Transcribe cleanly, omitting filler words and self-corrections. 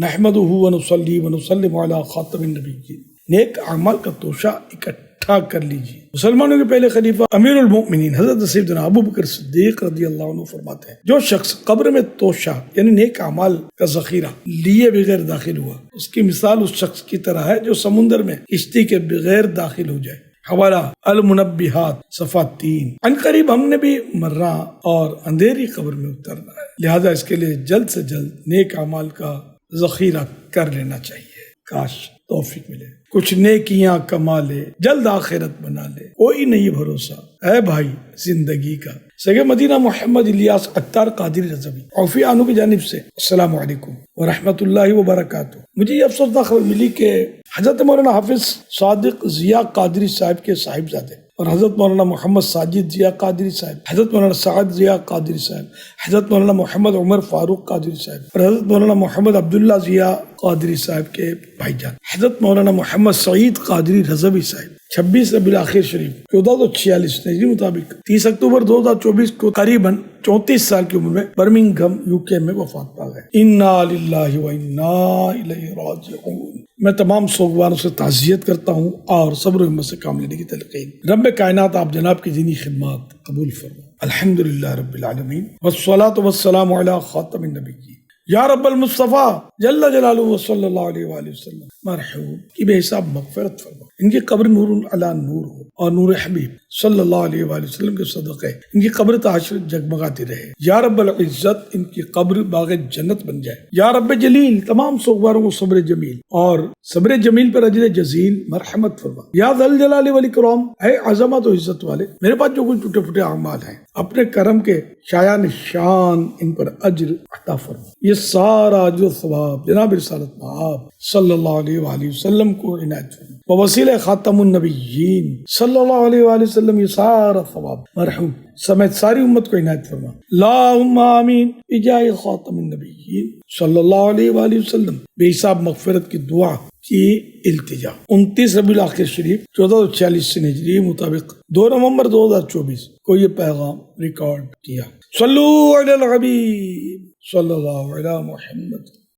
نحمدہ ونصلی ونسلم علی خاتم النبیین۔ نیک اعمال کا توشہ اکٹھا کر لیجیے۔ مسلمانوں کے پہلے خلیفہ امیر المؤمنین حضرت سیدنا ابو بکر صدیق رضی اللہ عنہ فرماتے ہیں، جو شخص قبر میں توشہ یعنی نیک اعمال کا ذخیرہ لیے بغیر داخل ہوا، اس کی مثال اس شخص کی طرح ہے جو سمندر میں کشتی کے بغیر داخل ہو جائے۔ حوالہ المنبہات صفحہ 3۔ ان قریب ہم نے بھی مرنا اور اندھیری قبر میں اترنا ہے، لہذا اس کے لیے جلد سے جلد نیک اعمال کا ذخیرہ کر لینا چاہیے۔ کاش توفیق ملے، کچھ نیکیاں کما لے، جلد آخرت بنا لے، کوئی نہیں بھروسہ اے بھائی زندگی کا۔ سگے مدینہ محمد الیاس اتار قادری رضوی عوفی عنہ کی جانب سے السلام علیکم ورحمۃ اللہ وبرکاتہ۔ مجھے یہ افسوسناک خبر ملی کہ حضرت مولانا حافظ صادق ضیاء قادری صاحب کے صاحبزادے اور حضرت مولانا محمد ساجد ضیاء قادری صاحب، حضرت مولانا سعد ضیاء قادری صاحب، حضرت مولانا محمد عمر فاروق قادری صاحب اور حضرت مولانا محمد عبداللہ ضیاء قادری صاحب کے بھائی جان حضرت مولانا محمد سعید قادری رضوی صاحب 26 ربیع الاخر شریف 1446 ہجری مطابق 30 اکتوبر 2024 کو قریباً 34 سال کی عمر میں برمنگھم UK میں وفات پا گئے۔ انا للہ و انا الیہ راجعون۔ میں تمام سوگواروں سے تعزیت کرتا ہوں اور صبر و ہمت سے کام لینے کی تلقین۔ رب کائنات آپ جناب کی دینی خدمات قبول فرما۔ الحمدللہ رب العالمین والصلاة والسلام علی خاتم النبیین یا رب المصطفیٰ جل جلالہ صلی اللہ علیہ وآلہ وسلم مرحوم کی بے حساب مغفرت فرما، ان کی قبر نور علی نور ہو اور نور حبیب صلی اللہ علیہ وآلہ وسلم کے صدقے ان کی قبر تعاشر جگمگاتی رہے۔ یا رب العزت ان کی قبر باغ جنت بن جائے۔ یا رب جلیل تمام سوگواروں کو صبر جمیل اور صبر جمیل پر اجر جزیل مرحمت فرما۔ یا ذا الجلال والاکرام اے عظمت و عزت والے، میرے پاس جو کچھ ٹوٹے پھوٹے اعمال ہیں اپنے کرم کے شایان شان ان پر اجر عطا فرما۔ یہ سارا اجر و ثواب جناب رسالت مآب صلی اللہ علیہ وآلہ وسلم کو عنایت فرما۔ ووسیلہ خاتم النبیین صلی اللہ علیہ وآلہ وسلم یہ سارا ثواب مرحوم سمیت ساری امت کو عنایت فرما۔ اللہم آمین بجاہ خاتم النبیین صلی اللہ علیہ وآلہ وسلم۔ بے حساب مغفرت کی دعا کی التجا۔ 29 ربیع الاخر شریف 1446 ہجری مطابق 2 نومبر 2024 کو یہ پیغام ریکارڈ کیا۔ صلو علی الحبیب صلی اللہ علی محمد۔